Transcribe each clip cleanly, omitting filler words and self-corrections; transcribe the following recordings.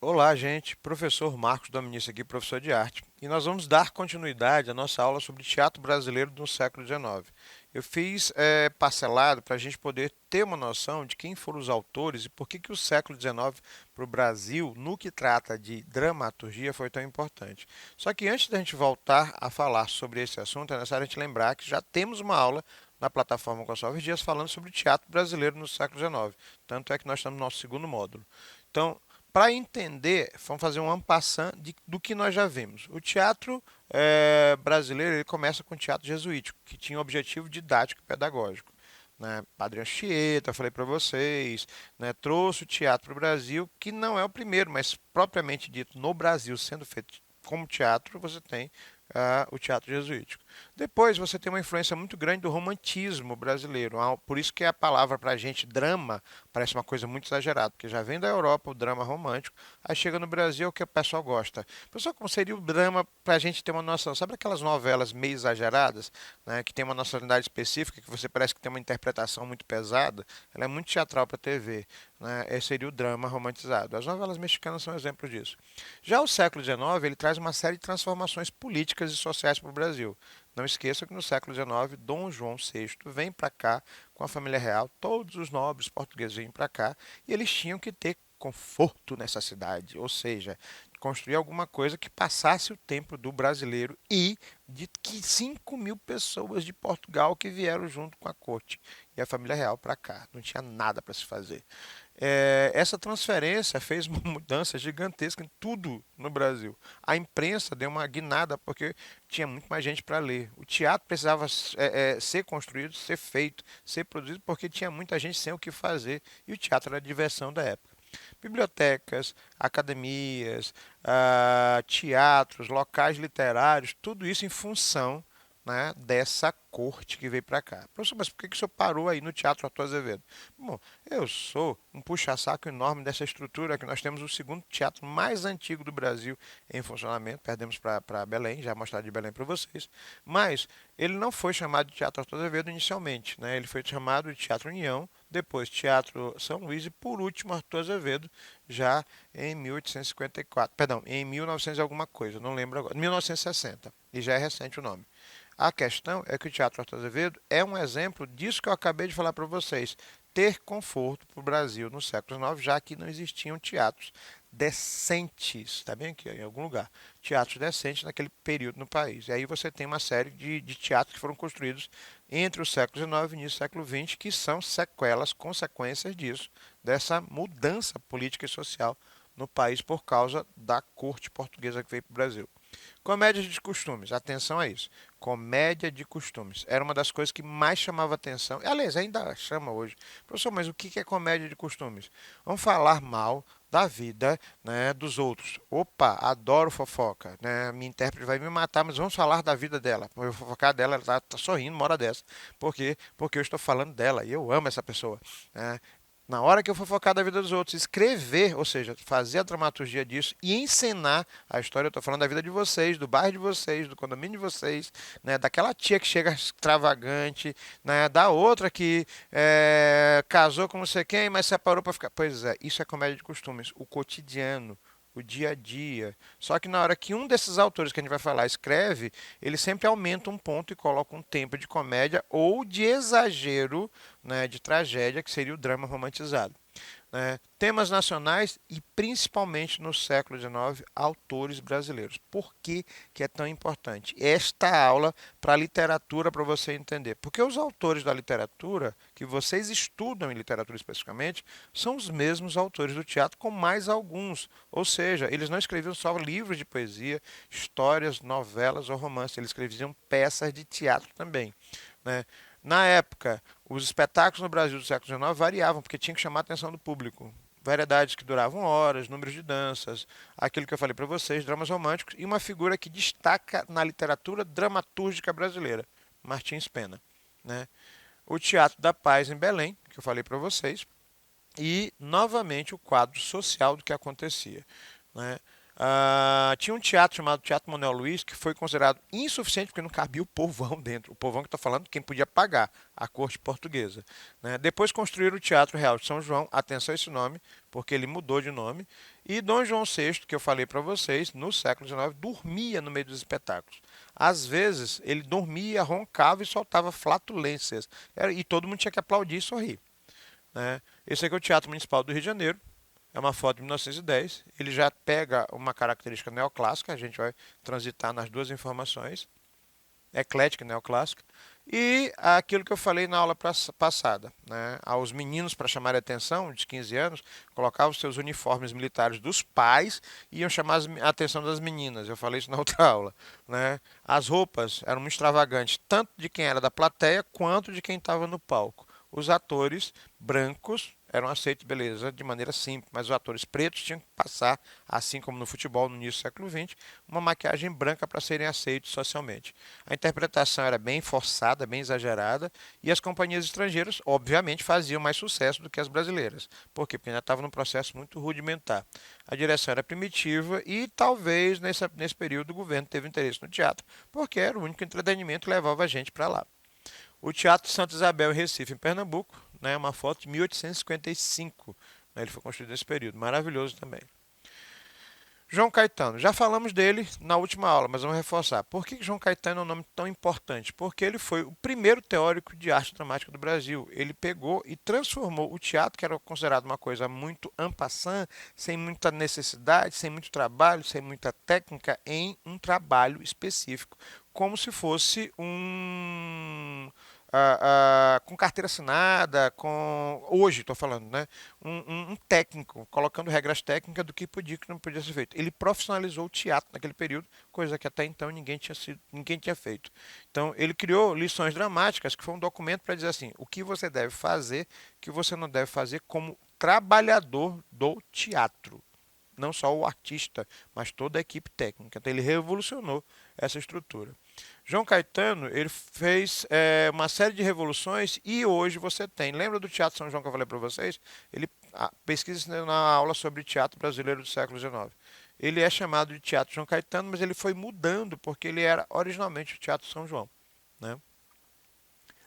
Olá, gente. Professor Marcos Dominici aqui, professor de arte. E nós vamos dar continuidade à nossa aula sobre teatro brasileiro no século XIX. Eu fiz parcelado para a gente poder ter uma noção de quem foram os autores e por que o século XIX para o Brasil, no que trata de dramaturgia, foi tão importante. Só que antes da gente voltar a falar sobre esse assunto, é necessário a gente lembrar que já temos uma aula na plataforma Gonçalves Dias falando sobre teatro brasileiro no século XIX. Tanto é que nós estamos no nosso segundo módulo. Então, para entender, vamos fazer um en passant do que nós já vimos. O teatro brasileiro ele começa com o teatro jesuítico, que tinha um objetivo didático e pedagógico. Né? Padre Anchieta, falei para vocês, né? Trouxe o teatro para o Brasil, que não é o primeiro, mas propriamente dito, no Brasil, sendo feito como teatro, você tem o teatro jesuítico. Depois você tem uma influência muito grande do romantismo brasileiro. Por isso que a palavra para a gente, drama, parece uma coisa muito exagerada, porque já vem da Europa o drama romântico, aí chega no Brasil é o que o pessoal gosta. Pessoal, como seria o drama para a gente ter uma noção? Sabe aquelas novelas meio exageradas, né, que tem uma nacionalidade específica, que você parece que tem uma interpretação muito pesada? Ela é muito teatral para a TV. Né? Esse seria o drama romantizado. As novelas mexicanas são exemplo disso. Já o século XIX, ele traz uma série de transformações políticas e sociais para o Brasil. Não esqueça que no século XIX, Dom João VI vem para cá com a família real, todos os nobres portugueses vêm para cá e eles tinham que ter conforto nessa cidade, ou seja, construir alguma coisa que passasse o tempo do brasileiro e de que 5.000 pessoas de Portugal que vieram junto com a corte e a família real para cá. Não tinha nada para se fazer. Essa transferência fez uma mudança gigantesca em tudo no Brasil. A imprensa deu uma guinada porque tinha muito mais gente para ler. O teatro precisava ser construído, ser feito, ser produzido porque tinha muita gente sem o que fazer e o teatro era a diversão da época. Bibliotecas, academias, teatros, locais literários, tudo isso em função, né, dessa corte que veio para cá. Professor, mas por que o senhor parou aí no Teatro Arthur Azevedo? Bom, eu sou um puxa-saco enorme dessa estrutura que nós temos o segundo teatro mais antigo do Brasil em funcionamento. Perdemos para Belém, já mostrado de Belém para vocês. Mas ele não foi chamado de Teatro Arthur Azevedo inicialmente, né? Ele foi chamado de Teatro União, depois Teatro São Luís e por último Arthur Azevedo, já em 1854, perdão, em 1900 e alguma coisa, não lembro agora, 1960, e já é recente o nome. A questão é que o Teatro Arthur Azevedo é um exemplo disso que eu acabei de falar para vocês. Ter conforto para o Brasil no século XIX, já que não existiam teatros decentes, está bem aqui, em algum lugar, teatros decentes naquele período no país. E aí você tem uma série de teatros que foram construídos entre o século XIX e o início do século XX, que são sequelas, consequências disso, dessa mudança política e social no país por causa da corte portuguesa que veio para o Brasil. Comédia de costumes, atenção a isso. Comédia de costumes. Era uma das coisas que mais chamava atenção. Aliás, ainda chama hoje. Professor, mas o que é comédia de costumes? Vamos falar mal da vida, né, dos outros. Opa, adoro fofoca. Né? Minha intérprete vai me matar, mas vamos falar da vida dela. Eu vou fofocar dela, ela está sorrindo uma hora dessa. Por quê? Porque eu estou falando dela e eu amo essa pessoa. Né? Na hora que eu for focar da vida dos outros, escrever, ou seja, fazer a dramaturgia disso e encenar a história, eu estou falando da vida de vocês, do bairro de vocês, do condomínio de vocês, né, daquela tia que chega extravagante, né, da outra que casou com não sei quem, mas separou para ficar. Pois é, isso é comédia de costumes, o cotidiano, o dia a dia. Só que na hora que um desses autores que a gente vai falar escreve, ele sempre aumenta um ponto e coloca um tempo de comédia ou de exagero, né, de tragédia, que seria o drama romantizado. Né? Temas nacionais e principalmente no século XIX, autores brasileiros. Por que, que é tão importante? Esta aula para a literatura, para você entender. Porque os autores da literatura, que vocês estudam em literatura especificamente, são os mesmos autores do teatro, com mais alguns. Ou seja, eles não escreviam só livros de poesia, histórias, novelas ou romances, eles escreviam peças de teatro também. Né? Na época, os espetáculos no Brasil do século XIX variavam, porque tinha que chamar a atenção do público. Variedades que duravam horas, números de danças, aquilo que eu falei para vocês, dramas românticos, e uma figura que destaca na literatura dramatúrgica brasileira, Martins Pena. Né? O Teatro da Paz em Belém, que eu falei para vocês, e, novamente, o quadro social do que acontecia. Né? Tinha um teatro chamado Teatro Manuel Luiz, que foi considerado insuficiente porque não cabia o povão dentro. O povão que está falando, quem podia pagar, a corte portuguesa. Né? Depois construíram o Teatro Real de São João, atenção a esse nome, porque ele mudou de nome. E Dom João VI, que eu falei para vocês, no século XIX, dormia no meio dos espetáculos. Às vezes, ele dormia, roncava e soltava flatulências. E todo mundo tinha que aplaudir e sorrir. Né? Esse aqui é o Teatro Municipal do Rio de Janeiro. É uma foto de 1910. Ele já pega uma característica neoclássica, a gente vai transitar nas duas informações, eclética e neoclássica. E aquilo que eu falei na aula passada, né? Aos meninos, para chamar a atenção, de 15 anos, colocavam os seus uniformes militares dos pais e iam chamar a atenção das meninas. Eu falei isso na outra aula. Né? As roupas eram muito extravagantes, tanto de quem era da plateia quanto de quem estava no palco. Os atores brancos eram aceitos, beleza, de maneira simples, mas os atores pretos tinham que passar, assim como no futebol no início do século XX, uma maquiagem branca para serem aceitos socialmente. A interpretação era bem forçada, bem exagerada, e as companhias estrangeiras, obviamente, faziam mais sucesso do que as brasileiras. Por quê? Porque ainda estava num processo muito rudimentar. A direção era primitiva e talvez nesse período o governo teve interesse no teatro, porque era o único entretenimento que levava a gente para lá. O Teatro Santa Isabel em Recife, em Pernambuco, né, uma foto de 1855. Né, ele foi construído nesse período. Maravilhoso também. João Caetano, já falamos dele na última aula, mas vamos reforçar. Por que João Caetano é um nome tão importante? Porque ele foi o primeiro teórico de arte dramática do Brasil. Ele pegou e transformou o teatro, que era considerado uma coisa muito en passant, sem muita necessidade, sem muito trabalho, sem muita técnica, em um trabalho específico, como se fosse com carteira assinada, hoje estou falando, né? Um técnico, colocando regras técnicas do que podia e que não podia ser feito. Ele profissionalizou o teatro naquele período, coisa que até então ninguém tinha feito. Então, ele criou lições dramáticas, que foi um documento para dizer assim, o que você deve fazer, o que você não deve fazer como trabalhador do teatro. Não só o artista, mas toda a equipe técnica. Então, ele revolucionou essa estrutura. João Caetano, ele fez uma série de revoluções e hoje você tem. Lembra do Teatro São João que eu falei para vocês? Ele pesquisa na aula sobre teatro brasileiro do século XIX. Ele é chamado de Teatro João Caetano, mas ele foi mudando porque ele era originalmente o Teatro São João. Né?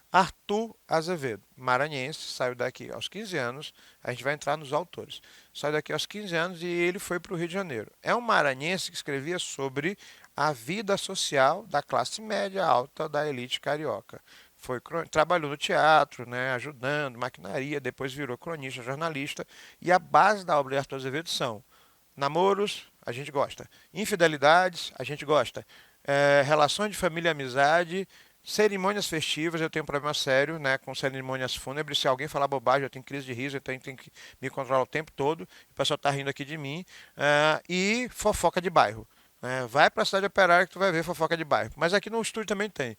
Arthur Azevedo, maranhense, saiu daqui aos 15 anos. A gente vai entrar nos autores. Saiu daqui aos 15 anos e ele foi para o Rio de Janeiro. É um maranhense que escrevia sobre a vida social da classe média alta da elite carioca. Trabalhou no teatro, né, ajudando, maquinaria, depois virou cronista, jornalista. E a base da obra de Arthur Azevedo são namoros, a gente gosta. Infidelidades, a gente gosta. Relações de família e amizade. Cerimônias festivas, eu tenho um problema sério, né, com cerimônias fúnebres. Se alguém falar bobagem, eu tenho crise de riso, eu tenho que me controlar o tempo todo. O pessoal está rindo aqui de mim. E fofoca de bairro. Vai para a cidade operária que tu vai ver fofoca de bairro. Mas aqui no estúdio também tem.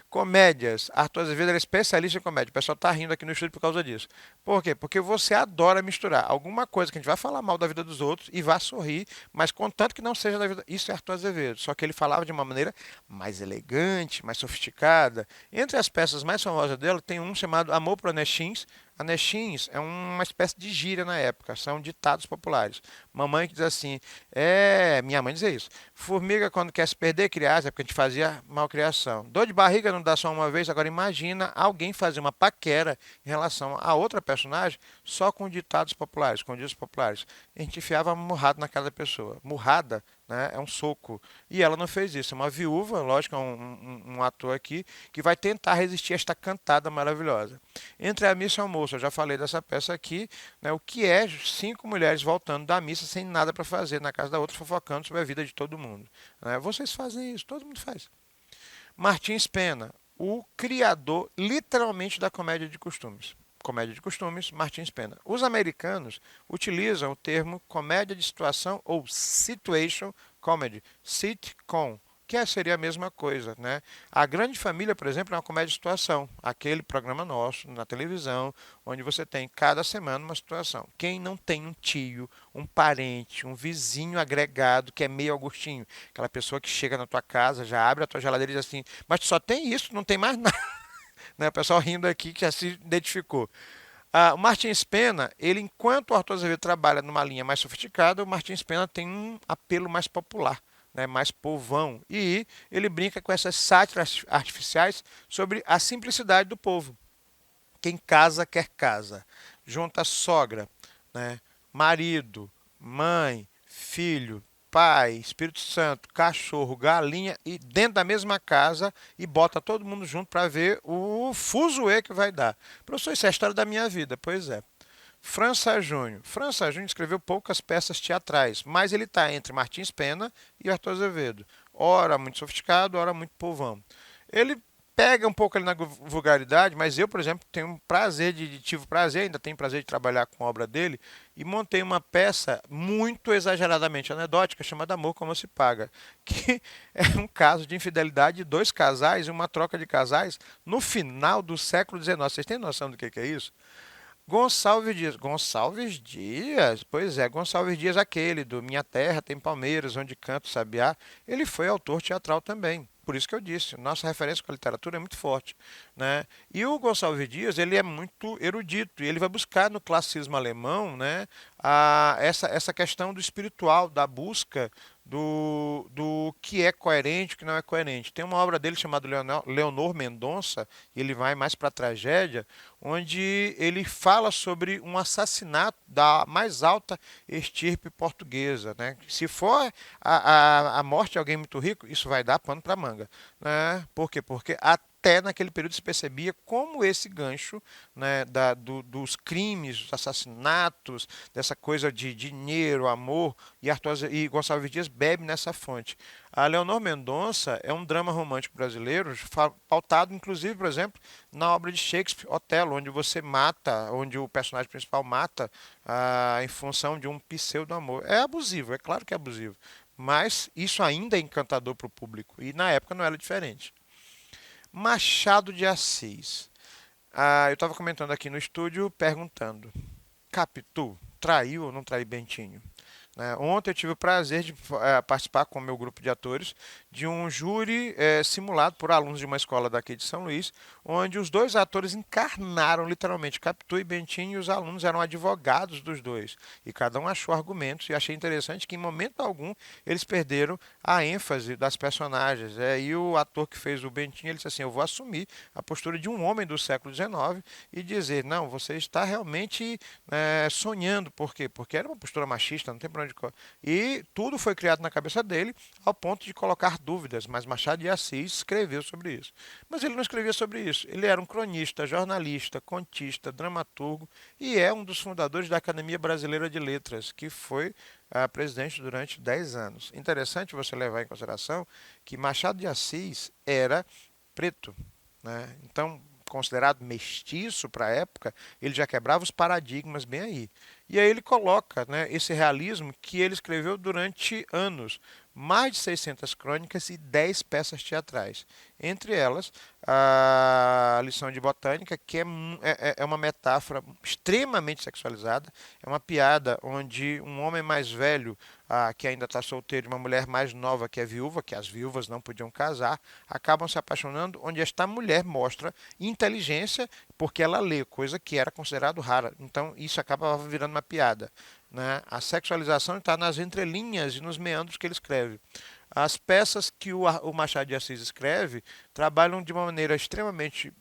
Comédias. Arthur Azevedo era especialista em comédia. O pessoal tá rindo aqui no estúdio por causa disso. Por quê? Porque você adora misturar alguma coisa que a gente vai falar mal da vida dos outros e vai sorrir, mas contanto que não seja da vida. Isso é Arthur Azevedo. Só que ele falava de uma maneira mais elegante, mais sofisticada. Entre as peças mais famosas dela, tem um chamado Amor para Anechins. Anechins é uma espécie de gíria na época, são ditados populares. Mamãe que diz assim, minha mãe dizia isso. Formiga quando quer se perder, criança, é porque a gente fazia malcriação. Dor de barriga não dá só uma vez, agora imagina alguém fazer uma paquera em relação a outra personagem só com ditados populares, com ditos populares. A gente enfiava murrada na cara da pessoa. Murrada, né, é um soco. E ela não fez isso. É uma viúva, lógico, é um ator aqui, que vai tentar resistir a esta cantada maravilhosa. Entre a missa e o almoço, eu já falei dessa peça aqui, né, o que é 5 mulheres voltando da missa sem nada para fazer na casa da outra, fofocando sobre a vida de todo mundo. Né? Vocês fazem isso, todo mundo faz. Martins Pena, o criador literalmente da comédia de costumes. Comédia de costumes, Martins Pena. Os americanos utilizam o termo comédia de situação ou situation comedy, sitcom, que seria a mesma coisa, né? A Grande Família, por exemplo, é uma comédia de situação, aquele programa nosso na televisão, onde você tem cada semana uma situação. Quem não tem um tio, um parente, um vizinho agregado que é meio Augustinho, aquela pessoa que chega na tua casa, já abre a tua geladeira e diz assim, mas tu só tem isso, não tem mais nada. Né? O pessoal rindo aqui que já se identificou. O Martins Pena, ele, enquanto o Arthur Azevedo trabalha numa linha mais sofisticada, o Martins Pena tem um apelo mais popular, né, mais povão. E ele brinca com essas sátiras artificiais sobre a simplicidade do povo. Quem casa quer casa. Junta sogra, né, marido, mãe, filho, pai, Espírito Santo, cachorro, galinha e dentro da mesma casa e bota todo mundo junto para ver o fuzuê que vai dar. Professor, isso é a história da minha vida. Pois é. França Júnior. França Júnior escreveu poucas peças teatrais, mas ele está entre Martins Pena e Arthur Azevedo. Ora muito sofisticado, ora muito povão. Ele pega um pouco ali na vulgaridade, mas eu, por exemplo, tenho um prazer tive prazer, ainda tenho prazer de trabalhar com a obra dele e montei uma peça muito exageradamente anedótica chamada Amor Como Se Paga, que é um caso de infidelidade de dois casais e uma troca de casais no final do século XIX. Vocês têm noção do que é isso? Gonçalves Dias. Gonçalves Dias? Pois é, Gonçalves Dias, aquele do Minha Terra tem Palmeiras, onde canto sabiá. Ele foi autor teatral também. Por isso que eu disse, nossa referência com a literatura é muito forte, né? E o Gonçalves Dias, ele é muito erudito e ele vai buscar no classicismo alemão, né, essa questão do espiritual, da busca do que é coerente e o que não é coerente. Tem uma obra dele chamada Leonor Mendonça, e ele vai mais para a tragédia, onde ele fala sobre um assassinato da mais alta estirpe portuguesa, né? Se for a morte de alguém muito rico, isso vai dar pano para manga, né? Por quê? Porque até naquele período se percebia como esse gancho, né, dos crimes, dos assassinatos, dessa coisa de dinheiro, amor, e Gonçalves Dias bebe nessa fonte. A Leonor Mendonça é um drama romântico brasileiro, pautado inclusive, por exemplo, na obra de Shakespeare, Otelo, onde você mata, onde o personagem principal mata em função de um pseudo-amor. É abusivo, é claro que é abusivo, mas isso ainda é encantador para o público, e na época não era diferente. Machado de Assis. Eu estava comentando aqui no estúdio, perguntando, Capitu, traiu ou não traiu Bentinho? Né? Ontem eu tive o prazer de participar com o meu grupo de atores de um júri simulado por alunos de uma escola daqui de São Luís, onde os dois atores encarnaram literalmente Capitu e Bentinho, e os alunos eram advogados dos dois. E cada um achou argumentos, e achei interessante que em momento algum eles perderam a ênfase das personagens. E o ator que fez o Bentinho, ele disse assim, eu vou assumir a postura de um homem do século XIX e dizer, não, você está realmente sonhando. Por quê? Porque era uma postura machista, não tem pra onde. E tudo foi criado na cabeça dele ao ponto de colocar dúvidas, mas Machado de Assis escreveu sobre isso. Mas ele não escrevia sobre isso. Ele era um cronista, jornalista, contista, dramaturgo e é um dos fundadores da Academia Brasileira de Letras, que foi presidente durante 10 anos. Interessante você levar em consideração que Machado de Assis era preto, né? Então, considerado mestiço para a época, ele já quebrava os paradigmas bem aí. E aí ele coloca, né, esse realismo que ele escreveu durante anos, mais de 600 crônicas e 10 peças teatrais. Entre elas, a lição de botânica, que é uma metáfora extremamente sexualizada, é uma piada onde um homem mais velho, que ainda está solteiro, e uma mulher mais nova que é viúva, que as viúvas não podiam casar, acabam se apaixonando, onde esta mulher mostra inteligência porque ela lê, coisa que era considerado rara. Então isso acaba virando uma piada. Né? A sexualização está nas entrelinhas e nos meandros que ele escreve. As peças que o Machado de Assis escreve trabalham de uma maneira extremamente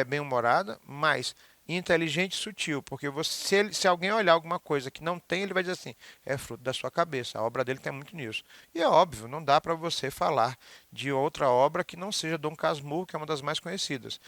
bem-humorada, mas inteligente e sutil, porque se alguém olhar alguma coisa que não tem, ele vai dizer assim, é fruto da sua cabeça. A obra dele tem muito nisso. E é óbvio, não dá para você falar de outra obra que não seja Dom Casmurro, que é uma das mais conhecidas.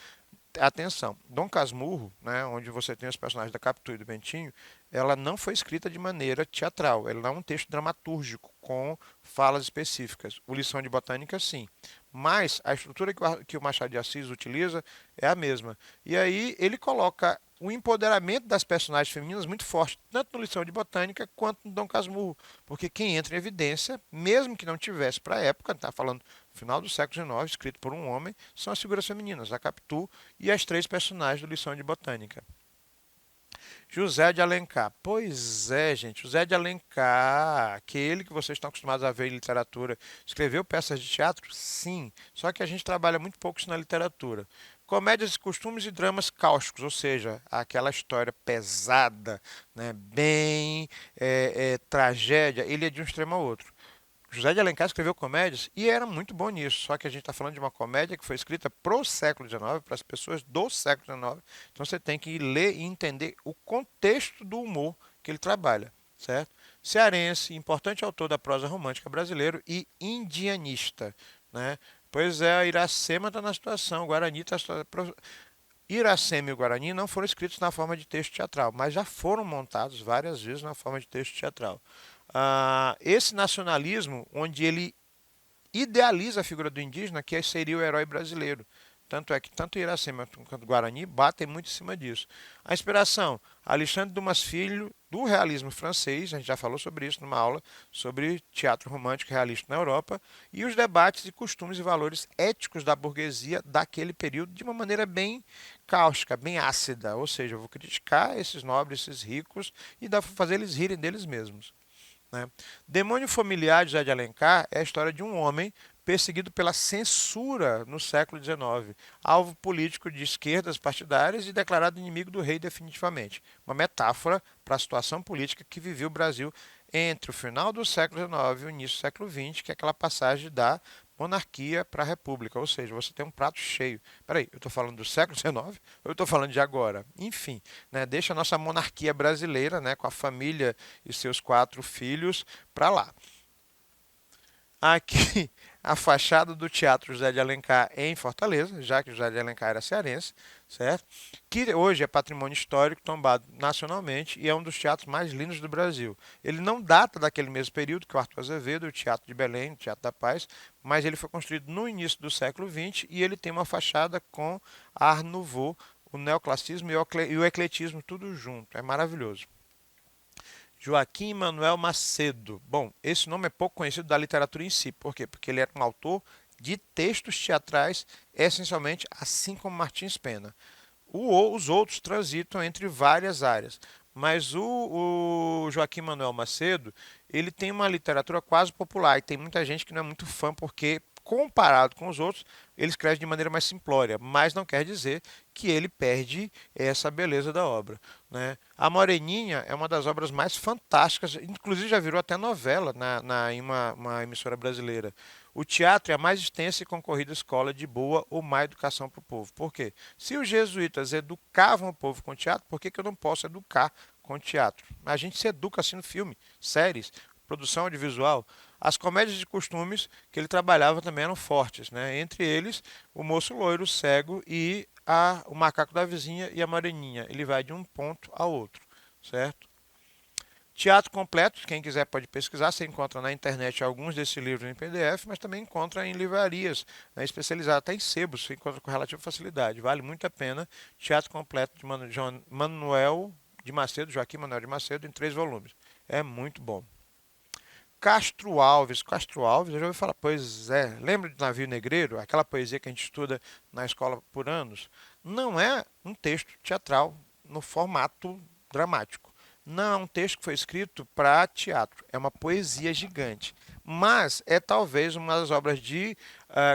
Atenção, Dom Casmurro, né, onde você tem os personagens da Capitu e do Bentinho, ela não foi escrita de maneira teatral, ela não é um texto dramatúrgico com falas específicas. O Lição de Botânica, sim. Mas a estrutura que o Machado de Assis utiliza é a mesma. E aí ele coloca o empoderamento das personagens femininas muito forte, tanto no Lição de Botânica quanto no Dom Casmurro. Porque quem entra em evidência, mesmo que não tivesse para a época, está falando no final do século XIX, escrito por um homem, são as figuras femininas, a Capitu e as três personagens do Lição de Botânica. José de Alencar. Pois é, gente, José de Alencar, aquele que vocês estão acostumados a ver em literatura, escreveu peças de teatro? Sim, só que a gente trabalha muito pouco isso na literatura. Comédias de costumes e dramas cáusticos, ou seja, aquela história pesada, né, bem tragédia, ele é de um extremo ao outro. José de Alencar escreveu comédias e era muito bom nisso, só que a gente está falando de uma comédia que foi escrita para o século XIX, para as pessoas do século XIX. Então você tem que ler e entender o contexto do humor que ele trabalha, certo? Cearense, importante autor da prosa romântica brasileiro e indianista, né? Pois é, a Iracema está na situação, o Guarani está. Iracema e o Guarani não foram escritos na forma de texto teatral, mas já foram montados várias vezes na forma de texto teatral. Esse nacionalismo, onde ele idealiza a figura do indígena, que seria o herói brasileiro. Tanto é que tanto Iracema quanto Guarani batem muito em cima disso. A inspiração, Alexandre Dumas Filho, do realismo francês, a gente já falou sobre isso numa aula sobre teatro romântico realista na Europa, e os debates de costumes e valores éticos da burguesia daquele período de uma maneira bem cáustica, bem ácida. Ou seja, eu vou criticar esses nobres, esses ricos e fazer eles rirem deles mesmos, né? Demônio Familiar de José de Alencar é a história de um homem perseguido pela censura no século XIX, alvo político de esquerdas partidárias e declarado inimigo do rei definitivamente. Uma metáfora para a situação política que viveu o Brasil entre o final do século XIX e o início do século XX, que é aquela passagem da monarquia para a república, ou seja, você tem um prato cheio. Peraí, eu estou falando do século XIX ou eu estou falando de agora? Enfim, né, deixa a nossa monarquia brasileira, né, com a família e seus 4 filhos para lá. Aqui a fachada do Teatro José de Alencar em Fortaleza, já que José de Alencar era cearense, certo? Que hoje é patrimônio histórico tombado nacionalmente e é um dos teatros mais lindos do Brasil. Ele não data daquele mesmo período que o Arthur Azevedo, o Teatro de Belém, o Teatro da Paz, mas ele foi construído no início do século XX e ele tem uma fachada com Art Nouveau, o neoclassicismo e o ecletismo tudo junto. É maravilhoso. Joaquim Manuel Macedo. Bom, esse nome é pouco conhecido da literatura em si. Por quê? Porque ele era um autor de textos teatrais, essencialmente, assim como Martins Pena. Os outros transitam entre várias áreas. Mas o Joaquim Manuel Macedo, ele tem uma literatura quase popular e tem muita gente que não é muito fã porque, comparado com os outros, ele escreve de maneira mais simplória, mas não quer dizer que ele perde essa beleza da obra, né? A Moreninha é uma das obras mais fantásticas, inclusive já virou até novela em uma emissora brasileira. O teatro é a mais extensa e concorrida escola de boa ou má educação para o povo. Por quê? Se os jesuítas educavam o povo com teatro, por que eu não posso educar com teatro? A gente se educa assim no filme, séries, produção audiovisual. As comédias de costumes que ele trabalhava também eram fortes, né? Entre eles, o moço loiro, o cego e o macaco da vizinha e a moreninha. Ele vai de um ponto ao outro, certo? Teatro completo, quem quiser pode pesquisar, você encontra na internet alguns desses livros em PDF, mas também encontra em livrarias, né, especializadas, até em sebos, você encontra com relativa facilidade. Vale muito a pena. Teatro completo de Manuel de Macedo, Joaquim Manuel de Macedo, em 3 volumes. É muito bom. Castro Alves, eu já ouvi falar, pois é, lembra de Navio Negreiro, aquela poesia que a gente estuda na escola por anos? Não é um texto teatral no formato dramático. Não é um texto que foi escrito para teatro, é uma poesia gigante. Mas é talvez uma das obras de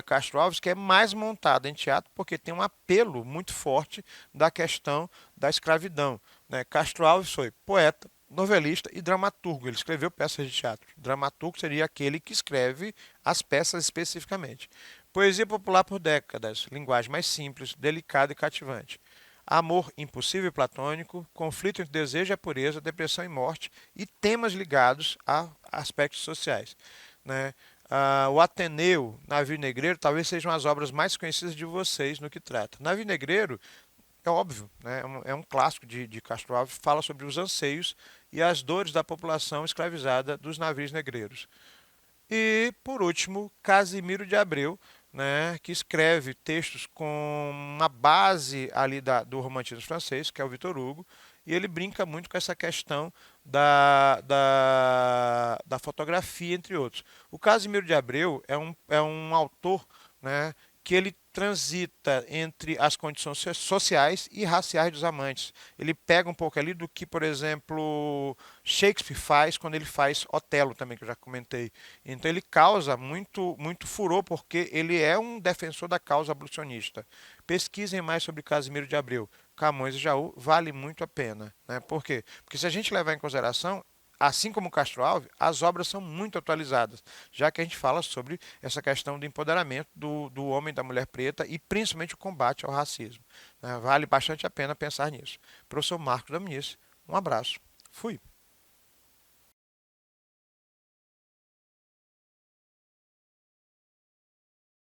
Castro Alves que é mais montada em teatro porque tem um apelo muito forte da questão da escravidão, né? Castro Alves foi poeta, novelista e dramaturgo. Ele escreveu peças de teatro. Dramaturgo seria aquele que escreve as peças especificamente. Poesia popular por décadas, linguagem mais simples, delicada e cativante. Amor impossível e platônico, conflito entre desejo e a pureza, depressão e morte e temas ligados a aspectos sociais, né? O Ateneu, Navio Negreiro, talvez sejam as obras mais conhecidas de vocês no que trata. Navio Negreiro é óbvio, né? É um clássico de Castro Alves, fala sobre os anseios e as dores da população escravizada dos navios negreiros. E, por último, Casimiro de Abreu, né, que escreve textos com uma base ali do romantismo francês, que é o Victor Hugo, e ele brinca muito com essa questão da fotografia, entre outros. O Casimiro de Abreu é um autor, né, que ele transita entre as condições sociais e raciais dos amantes. Ele pega um pouco ali do que, por exemplo, Shakespeare faz quando ele faz Otelo também, que eu já comentei. Então ele causa muito furor porque ele é um defensor da causa abolicionista. Pesquisem mais sobre Casimiro de Abreu. Camões e Jaú vale muito a pena, né? Por quê? Porque se a gente levar em consideração, assim como Castro Alves, as obras são muito atualizadas, já que a gente fala sobre essa questão do empoderamento do homem e da mulher preta e principalmente o combate ao racismo, né? Vale bastante a pena pensar nisso. Professor Marcos Dominici, um abraço. Fui.